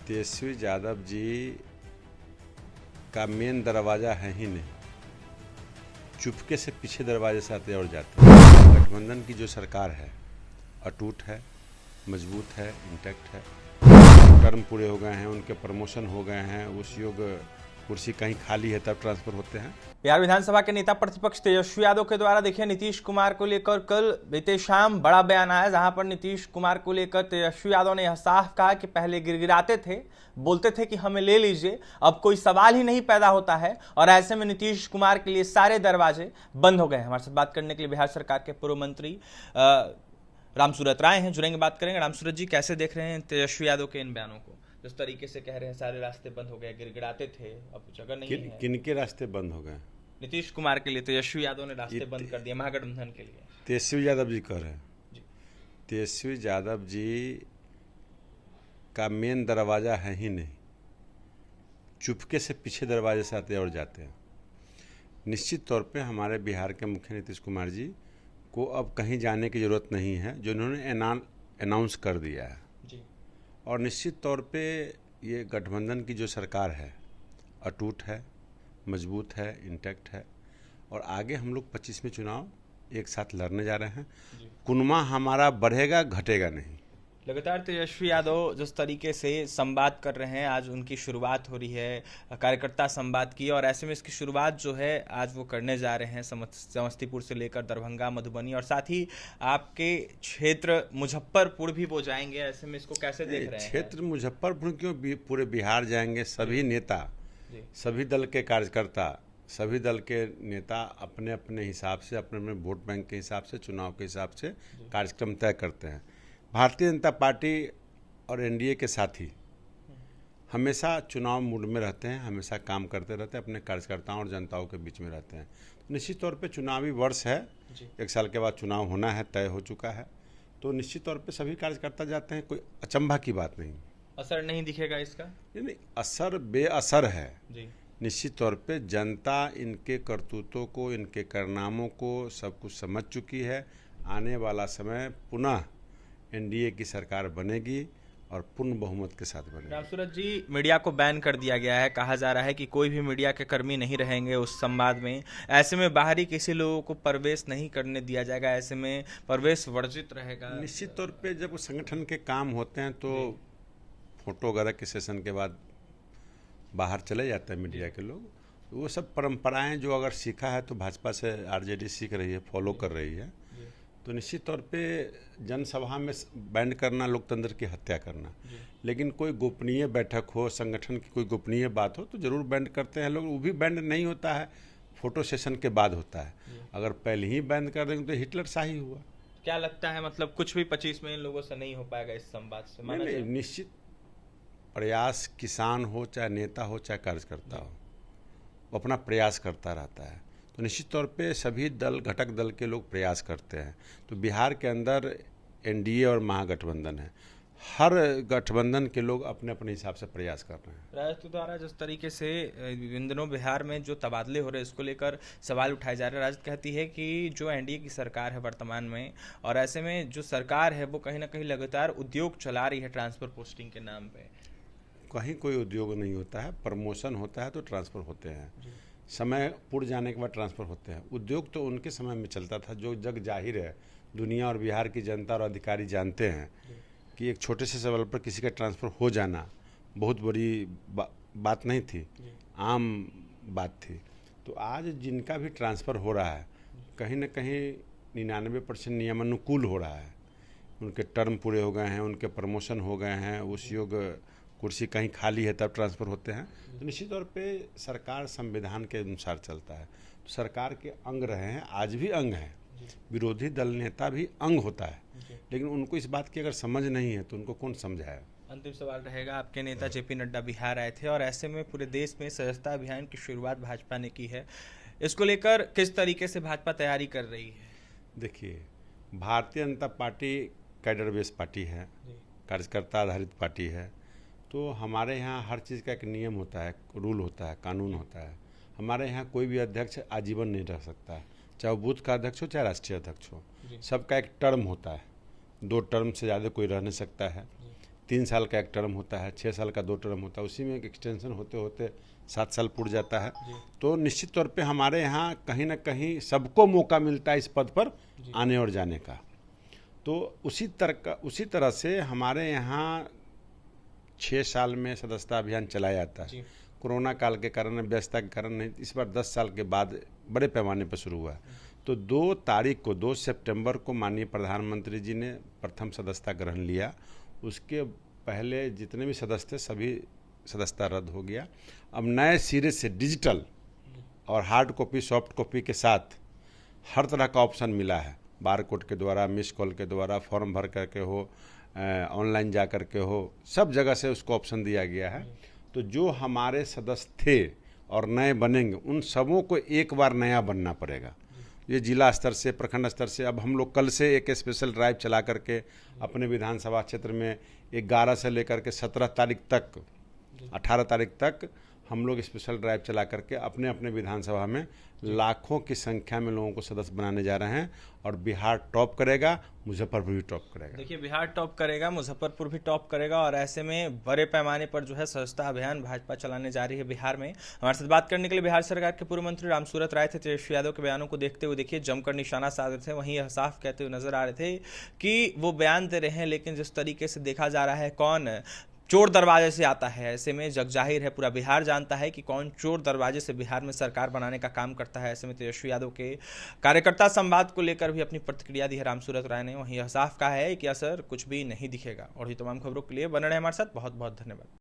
तेजस्वी यादव जी का मेन दरवाज़ा है ही नहीं, चुपके से पीछे दरवाजे से आते और जाते हैं। गठबंधन की जो सरकार है अटूट है, मजबूत है, इंटैक्ट है। टर्म पूरे हो गए हैं, उनके प्रमोशन हो गए हैं, उस योग कुर्सी कहीं खाली है तब ट्रांसफर होते हैं। बिहार विधानसभा के नेता प्रतिपक्ष तेजस्वी यादव के द्वारा देखिए नीतीश कुमार को लेकर कल बीते शाम बड़ा बयान आया, जहां पर नीतीश कुमार को लेकर तेजस्वी यादव ने यह साफ कहा कि पहले गिड़गिड़ाते थे, बोलते थे कि हमें ले लीजिए, अब कोई सवाल ही नहीं पैदा होता है और ऐसे में नीतीश कुमार के लिए सारे दरवाजे बंद हो गए। हमारे साथ बात करने के लिए बिहार सरकार के पूर्व मंत्री रामसूरत राय हैं, जुड़ेंगे, बात करेंगे। रामसूरत जी, कैसे देख रहे हैं तेजस्वी यादव के इन बयानों को? जिस तरीके से कह रहे हैं सारे रास्ते बंद हो गए, गिड़गिड़ाते थे, अब जगह नहीं है। किनके रास्ते बंद हो गए? नीतीश कुमार के लिए तेजस्वी यादव ने रास्ते बंद कर दिए महागठबंधन के लिए। तेजस्वी यादव जी कह रहे हैं जी। तेजस्वी यादव जी का मेन दरवाज़ा है ही नहीं, चुपके से पीछे दरवाजे से आते और जाते हैं। निश्चित तौर पे हमारे बिहार के मुख्य नीतीश कुमार जी को अब कहीं जाने की ज़रूरत नहीं है, जो उन्होंने अनाउंस कर दिया है जी। और निश्चित तौर पे ये गठबंधन की जो सरकार है अटूट है, मजबूत है, इंटैक्ट है और आगे हम लोग 25 में चुनाव एक साथ लड़ने जा रहे हैं। कुनमा हमारा बढ़ेगा, घटेगा नहीं। लगातार तेजस्वी यादव जिस तरीके से संवाद कर रहे हैं, आज उनकी शुरुआत हो रही है, कार्यकर्ता संवाद की, और ऐसे में इसकी शुरुआत जो है आज वो करने जा रहे हैं समस्तीपुर से लेकर दरभंगा, मधुबनी और साथ ही आपके क्षेत्र मुजफ्फरपुर भी वो जाएंगे। ऐसे में इसको कैसे देख रहे हैं? क्षेत्र मुजफ्फरपुर क्यों, पूरे बिहार जाएंगे। सभी नेता, सभी दल के कार्यकर्ता, सभी दल के नेता अपने अपने हिसाब से, अपने अपने वोट बैंक के हिसाब से, चुनाव के हिसाब से कार्यक्रम तय करते हैं। भारतीय जनता पार्टी और एनडीए के साथी हमेशा चुनाव मूड में रहते हैं, हमेशा काम करते रहते हैं, अपने कार्यकर्ताओं और जनताओं के बीच में रहते हैं। निश्चित तौर पे चुनावी वर्ष है, एक साल के बाद चुनाव होना है, तय हो चुका है, तो निश्चित तौर पे सभी कार्यकर्ता जाते हैं, कोई अचंभा की बात नहीं। असर नहीं दिखेगा इसका? नहीं, असर बेअसर है जी। निश्चित तौर पे जनता इनके करतूतों को, इनके कारनामों को सब कुछ समझ चुकी है। आने वाला समय पुनः एनडीए की सरकार बनेगी और पूर्ण बहुमत के साथ बनेगी। रामसूरत जी, मीडिया को बैन कर दिया गया है, कहा जा रहा है कि कोई भी मीडिया के कर्मी नहीं रहेंगे उस संवाद में। ऐसे में बाहरी किसी लोगों को प्रवेश नहीं करने दिया जाएगा, ऐसे में प्रवेश वर्जित रहेगा। निश्चित तौर पे जब संगठन के काम होते हैं तो फोटो वगैरह के सेशन के बाद बाहर चले जाते हैं मीडिया के लोग। वो सब परंपराएं जो अगर सीखा है तो भाजपा से आरजेडी सीख रही है, फॉलो कर रही है, तो निश्चित तौर पे जनसभा में बैंड करना लोकतंत्र की हत्या करना। लेकिन कोई गोपनीय बैठक हो, संगठन की कोई गोपनीय बात हो तो जरूर बैंड करते हैं लोग। वो भी बैंड नहीं होता है, फोटो सेशन के बाद होता है। अगर पहले ही बैंड कर देंगे तो हिटलर शाही हुआ। क्या लगता है, मतलब कुछ भी 25 में इन लोगों से नहीं हो पाएगा इस संवाद से? नहीं, निश्चित प्रयास, किसान हो चाहे नेता हो चाहे कार्यकर्ता हो, वो अपना प्रयास करता रहता है। तो निश्चित तौर पे सभी दल, घटक दल के लोग प्रयास करते हैं। तो बिहार के अंदर एनडीए और महागठबंधन है, हर गठबंधन के लोग अपने अपने हिसाब से प्रयास कर रहे हैं। राजद द्वारा जिस तरीके से इन दिनों बिहार में जो तबादले हो रहे हैं, इसको लेकर सवाल उठाए जा रहे हैं। राजद कहती है कि जो एनडीए की सरकार है वर्तमान में, और ऐसे में जो सरकार है वो कहीं ना कहीं लगातार उद्योग चला रही है ट्रांसफर पोस्टिंग के नाम पे। कहीं कोई उद्योग नहीं होता है, प्रमोशन होता है तो ट्रांसफ़र होते हैं, समय पूर्ण जाने के बाद ट्रांसफ़र होते हैं। उद्योग तो उनके समय में चलता था, जो जग जाहिर है, दुनिया और बिहार की जनता और अधिकारी जानते हैं कि एक छोटे से सवाल पर किसी का ट्रांसफ़र हो जाना बहुत बड़ी बात नहीं थी, आम बात थी। तो आज जिनका भी ट्रांसफ़र हो रहा है कहीं ना कहीं 99% नियमानुकूल हो रहा है। उनके टर्म पूरे हो गए हैं, उनके प्रमोशन हो गए हैं, उस योग कुर्सी कहीं खाली है तब ट्रांसफ़र होते हैं। तो निश्चित तौर पे सरकार संविधान के अनुसार चलता है, तो सरकार के अंग रहे हैं, आज भी अंग हैं। विरोधी दल नेता भी अंग होता है, लेकिन उनको इस बात की अगर समझ नहीं है तो उनको कौन समझाए। अंतिम सवाल रहेगा, आपके नेता जेपी नड्डा बिहार आए थे और ऐसे में पूरे देश में सदस्यता अभियान की शुरुआत भाजपा ने की है, इसको लेकर किस तरीके से भाजपा तैयारी कर रही है? देखिए, Bharatiya Janata party cadre base party है, कार्यकर्ता आधारित पार्टी है। तो हमारे यहाँ हर चीज़ का एक नियम होता है, रूल होता है, कानून होता है। हमारे यहाँ कोई भी अध्यक्ष आजीवन नहीं रह सकता है, चाहे वो बूथ का अध्यक्ष हो चाहे राष्ट्रीय अध्यक्ष हो। सबका एक टर्म होता है, 2 टर्म से ज़्यादा कोई रह नहीं सकता है। 3 साल का एक टर्म होता है, 6 साल का 2 टर्म होता है, उसी में एक एक्सटेंशन होते होते 7 साल पूर्ण जाता है। तो निश्चित तौर पे हमारे यहाँ कहीं ना कहीं सबको मौका मिलता है इस पद पर आने और जाने का। तो उसी तरह से हमारे यहाँ 6 साल में सदस्यता अभियान चलाया जाता है। कोरोना काल के कारण, व्यस्तता के कारण नहीं, इस बार 10 साल के बाद बड़े पैमाने पर शुरू हुआ। तो 2 सितंबर को माननीय प्रधानमंत्री जी ने प्रथम सदस्यता ग्रहण लिया। उसके पहले जितने भी सदस्य थे सभी सदस्यता रद्द हो गया। अब नए सिरे से डिजिटल और हार्ड कॉपी, सॉफ्ट कॉपी के साथ हर तरह का ऑप्शन मिला है। बार कोड के द्वारा, मिस कॉल के द्वारा, फॉर्म भर करके हो, ऑनलाइन जा करके हो, सब जगह से उसको ऑप्शन दिया गया है। तो जो हमारे सदस्य थे और नए बनेंगे उन सबों को एक बार नया बनना पड़ेगा। ये जिला स्तर से, प्रखंड स्तर से, अब हम लोग कल से एक स्पेशल ड्राइव चला करके अपने विधानसभा क्षेत्र में 11 से लेकर के 17 तारीख तक, 18 तारीख तक हम लोग स्पेशल ड्राइव चला करके अपने अपने विधानसभा में लाखों की संख्या में लोगों को सदस्य बनाने जा रहे हैं। और बिहार टॉप करेगा, मुजफ्फरपुर भी टॉप करेगा। देखिए, बिहार टॉप करेगा, मुजफ्फरपुर भी टॉप करेगा, और ऐसे में बड़े पैमाने पर जो है सदस्यता अभियान भाजपा चलाने जा रही है बिहार में। हमारे साथ बात करने के लिए बिहार सरकार के पूर्व मंत्री रामसूरत राय थे। तेजस्वी यादव के बयानों को देखते हुए देखिए जमकर निशाना साधे थे, वहीं यह साफ कहते हुए नजर आ रहे थे कि वो बयान दे रहे हैं, लेकिन जिस तरीके से देखा जा रहा है कौन चोर दरवाजे से आता है, ऐसे में जग जाहिर है, पूरा बिहार जानता है कि कौन चोर दरवाजे से बिहार में सरकार बनाने का काम करता है। ऐसे में तेजस्वी यादव के कार्यकर्ता संवाद को लेकर भी अपनी प्रतिक्रिया दी है रामसूरत राय ने। वहीं यह साफ कहा है कि असर कुछ भी नहीं दिखेगा। और ये तमाम खबरों के लिए बने रहे हमारे साथ। बहुत बहुत धन्यवाद।